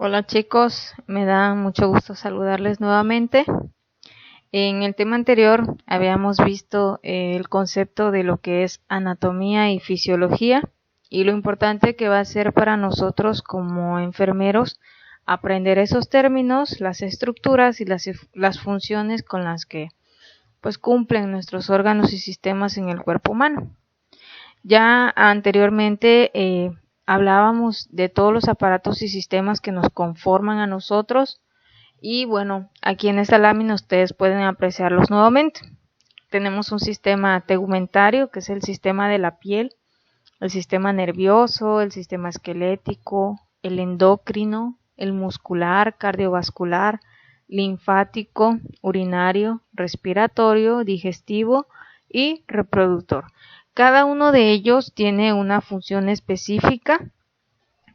Hola chicos, me da mucho gusto saludarles nuevamente. En el tema anterior habíamos visto el concepto de lo que es anatomía y fisiología y lo importante que va a ser para nosotros como enfermeros aprender esos términos, las estructuras y las funciones con las que pues cumplen nuestros órganos y sistemas en el cuerpo humano. Ya anteriormente hablábamos de todos los aparatos y sistemas que nos conforman a nosotros y bueno, aquí en esta lámina ustedes pueden apreciarlos nuevamente. Tenemos un sistema tegumentario, que es el sistema de la piel, el sistema nervioso, el sistema esquelético, el endocrino, el muscular, cardiovascular, linfático, urinario, respiratorio, digestivo y reproductor. Cada uno de ellos tiene una función específica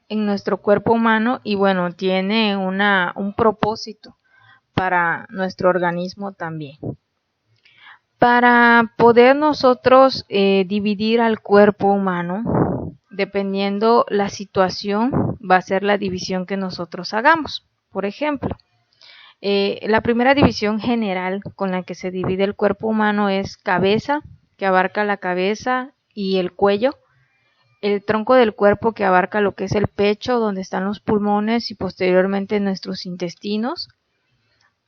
en nuestro cuerpo humano y bueno, tiene un propósito para nuestro organismo también. Para poder nosotros dividir al cuerpo humano, dependiendo la situación, va a ser la división que nosotros hagamos. Por ejemplo, la primera división general con la que se divide el cuerpo humano es cabeza, que abarca la cabeza y el cuello, el tronco del cuerpo que abarca lo que es el pecho, donde están los pulmones y posteriormente nuestros intestinos.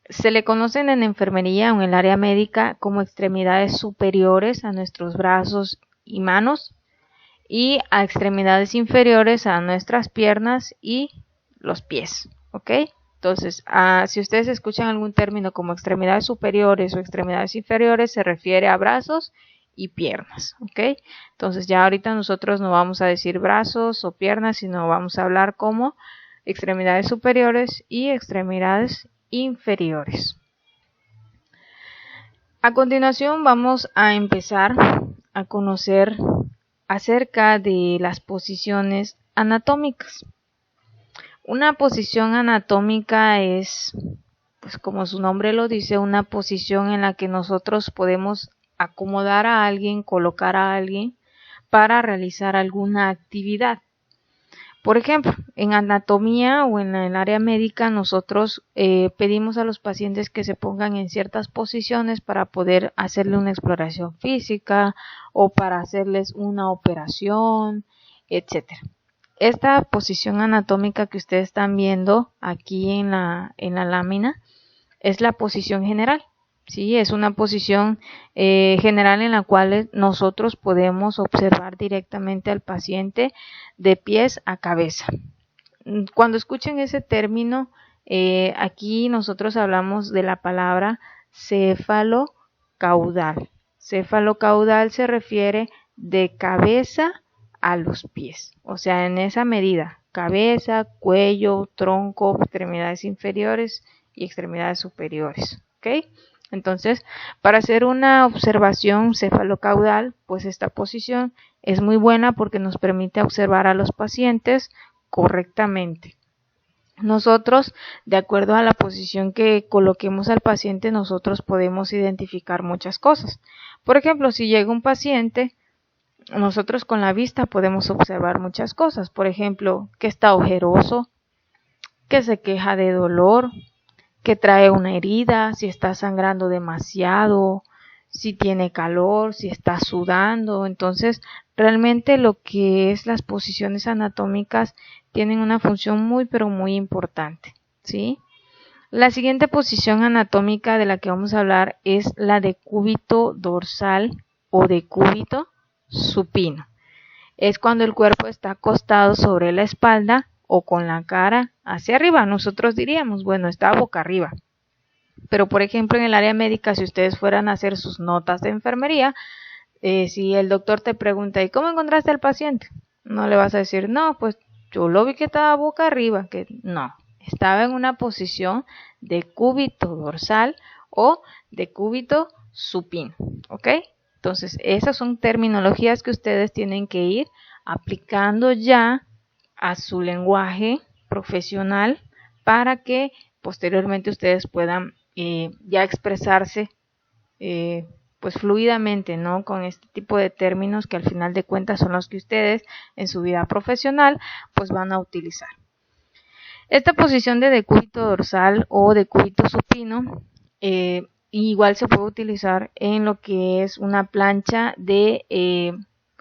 Se le conocen en enfermería o en el área médica como extremidades superiores a nuestros brazos y manos y a extremidades inferiores a nuestras piernas y los pies, ¿ok? Entonces, si ustedes escuchan algún término como extremidades superiores o extremidades inferiores, se refiere a brazos y piernas, ¿ok? Entonces ya ahorita nosotros no vamos a decir brazos o piernas, sino vamos a hablar como extremidades superiores y extremidades inferiores. A continuación vamos a empezar a conocer acerca de las posiciones anatómicas. Una posición anatómica es, pues como su nombre lo dice, una posición en la que nosotros podemos acomodar a alguien, colocar a alguien para realizar alguna actividad. Por ejemplo, en anatomía o en el área médica nosotros pedimos a los pacientes que se pongan en ciertas posiciones para poder hacerle una exploración física o para hacerles una operación, etcétera. Esta posición anatómica que ustedes están viendo aquí en la lámina es la posición general. Sí, es una posición general en la cual nosotros podemos observar directamente al paciente de pies a cabeza. Cuando escuchen ese término, aquí nosotros hablamos de la palabra céfalo-caudal. Céfalo-caudal se refiere de cabeza a los pies, o sea, en esa medida, cabeza, cuello, tronco, extremidades inferiores y extremidades superiores, ¿ok? Entonces, para hacer una observación cefalocaudal, pues esta posición es muy buena porque nos permite observar a los pacientes correctamente. Nosotros, de acuerdo a la posición que coloquemos al paciente, nosotros podemos identificar muchas cosas. Por ejemplo, si llega un paciente, nosotros con la vista podemos observar muchas cosas. Por ejemplo, que está ojeroso, que se queja de dolor, que trae una herida, si está sangrando demasiado, si tiene calor, si está sudando. Entonces, realmente lo que es las posiciones anatómicas tienen una función muy pero muy importante, ¿sí? La siguiente posición anatómica de la que vamos a hablar es la de cúbito dorsal o de cúbito supino. Es cuando el cuerpo está acostado sobre la espalda o con la cara hacia arriba. Nosotros diríamos, bueno, está boca arriba. Pero por ejemplo en el área médica, si ustedes fueran a hacer sus notas de enfermería, si el doctor te pregunta, ¿y cómo encontraste al paciente? No le vas a decir, no, pues yo lo vi que estaba boca arriba, que no, estaba en una posición de cúbito dorsal o de cúbito supino, ¿ok? Entonces, esas son terminologías que ustedes tienen que ir aplicando ya a su lenguaje profesional para que posteriormente ustedes puedan ya expresarse pues fluidamente, ¿no? Con este tipo de términos que al final de cuentas son los que ustedes en su vida profesional pues van a utilizar. Esta posición de decúbito dorsal o decúbito supino igual se puede utilizar en lo que es una plancha de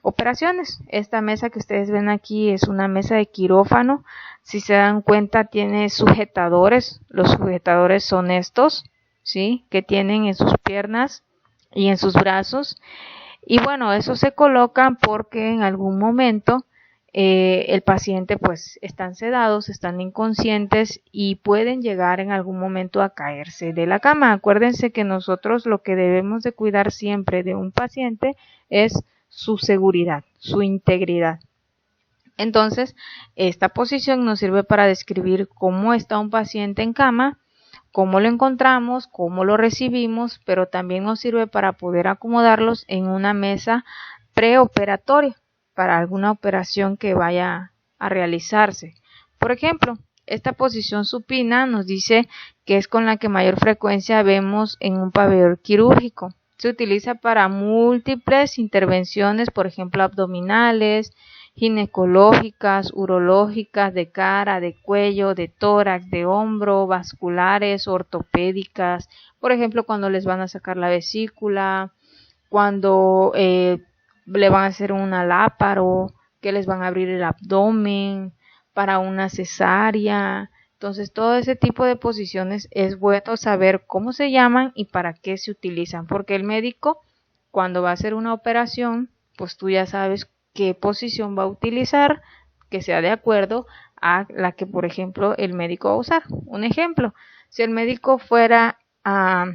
operaciones. Esta mesa que ustedes ven aquí es una mesa de quirófano. Si se dan cuenta, tiene sujetadores. Los sujetadores son estos, ¿sí?, que tienen en sus piernas y en sus brazos. Y bueno, eso se colocan porque en algún momento el paciente pues están sedados, están inconscientes y pueden llegar en algún momento a caerse de la cama. Acuérdense que nosotros lo que debemos de cuidar siempre de un paciente es su seguridad, su integridad. Entonces, esta posición nos sirve para describir cómo está un paciente en cama, cómo lo encontramos, cómo lo recibimos, pero también nos sirve para poder acomodarlos en una mesa preoperatoria para alguna operación que vaya a realizarse. Por ejemplo, esta posición supina nos dice que es con la que mayor frecuencia vemos en un pabellón quirúrgico. Se utiliza para múltiples intervenciones, por ejemplo, abdominales, ginecológicas, urológicas, de cara, de cuello, de tórax, de hombro, vasculares, ortopédicas, por ejemplo, cuando les van a sacar la vesícula, cuando le van a hacer una láparo, que les van a abrir el abdomen, para una cesárea. Entonces, todo ese tipo de posiciones es bueno saber cómo se llaman y para qué se utilizan, porque el médico, cuando va a hacer una operación, pues tú ya sabes qué posición va a utilizar, que sea de acuerdo a la que, por ejemplo, el médico va a usar. Un ejemplo, si el médico fuera a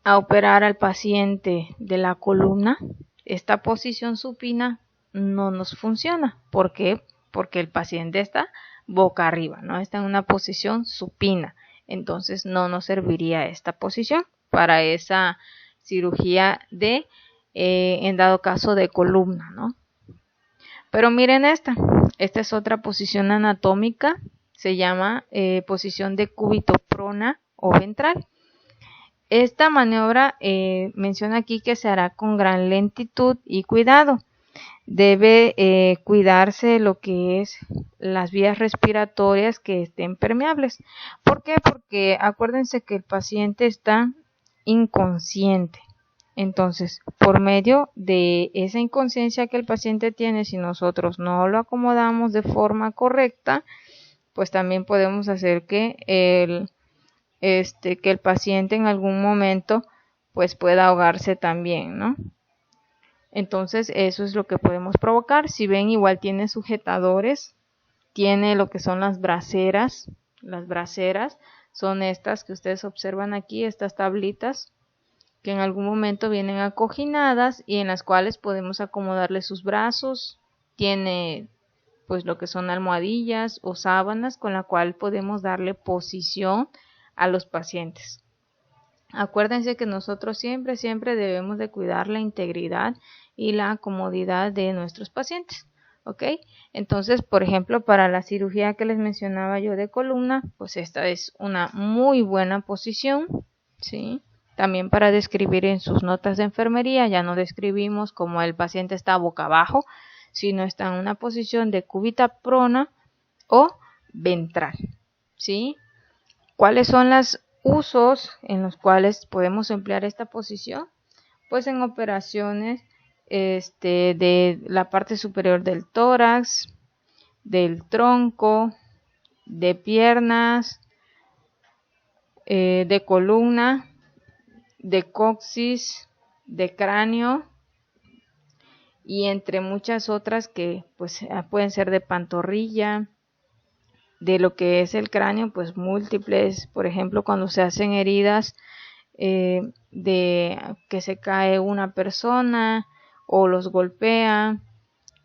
operar al paciente de la columna, esta posición supina no nos funciona. ¿Por qué? Porque el paciente está boca arriba, ¿no? Está en una posición supina. Entonces no nos serviría esta posición para esa cirugía de, en dado caso, de columna, ¿no? Pero miren esta es otra posición anatómica, se llama posición de cúbito prona o ventral. Esta maniobra menciona aquí que se hará con gran lentitud y cuidado. Debe cuidarse lo que es las vías respiratorias que estén permeables. ¿Por qué? Porque acuérdense que el paciente está inconsciente. Entonces, por medio de esa inconsciencia que el paciente tiene, si nosotros no lo acomodamos de forma correcta, pues también podemos hacer que el paciente en algún momento pues pueda ahogarse también, ¿no? Entonces eso es lo que podemos provocar. Si ven, igual tiene sujetadores, tiene lo que son las braceras. Las braceras son estas que ustedes observan aquí, estas tablitas que en algún momento vienen acoginadas y en las cuales podemos acomodarle sus brazos. Tiene pues lo que son almohadillas o sábanas con la cual podemos darle posición a los pacientes. Acuérdense que nosotros siempre debemos de cuidar la integridad y la comodidad de nuestros pacientes, ¿ok? Entonces, por ejemplo, para la cirugía que les mencionaba yo de columna, pues esta es una muy buena posición, ¿sí? También para describir en sus notas de enfermería, ya no describimos como el paciente está boca abajo, sino está en una posición de cúbita prona o ventral, ¿sí? ¿Cuáles son los usos en los cuales podemos emplear esta posición? Pues en operaciones de la parte superior del tórax, del tronco, de piernas, de columna, de coxis, de cráneo y entre muchas otras que pues pueden ser de pantorrilla. De lo que es el cráneo, pues múltiples, por ejemplo, cuando se hacen heridas de que se cae una persona o los golpea.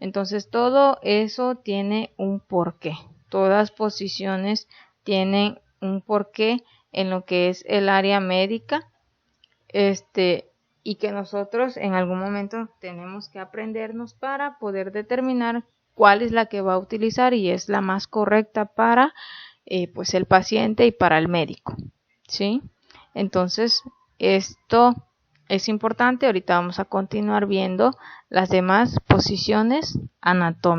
Entonces todo eso tiene un porqué. Todas posiciones tienen un porqué en lo que es el área médica, y que nosotros en algún momento tenemos que aprendernos para poder determinar cuál es la que va a utilizar y es la más correcta para pues el paciente y para el médico, ¿sí? Entonces esto es importante. Ahorita vamos a continuar viendo las demás posiciones anatómicas.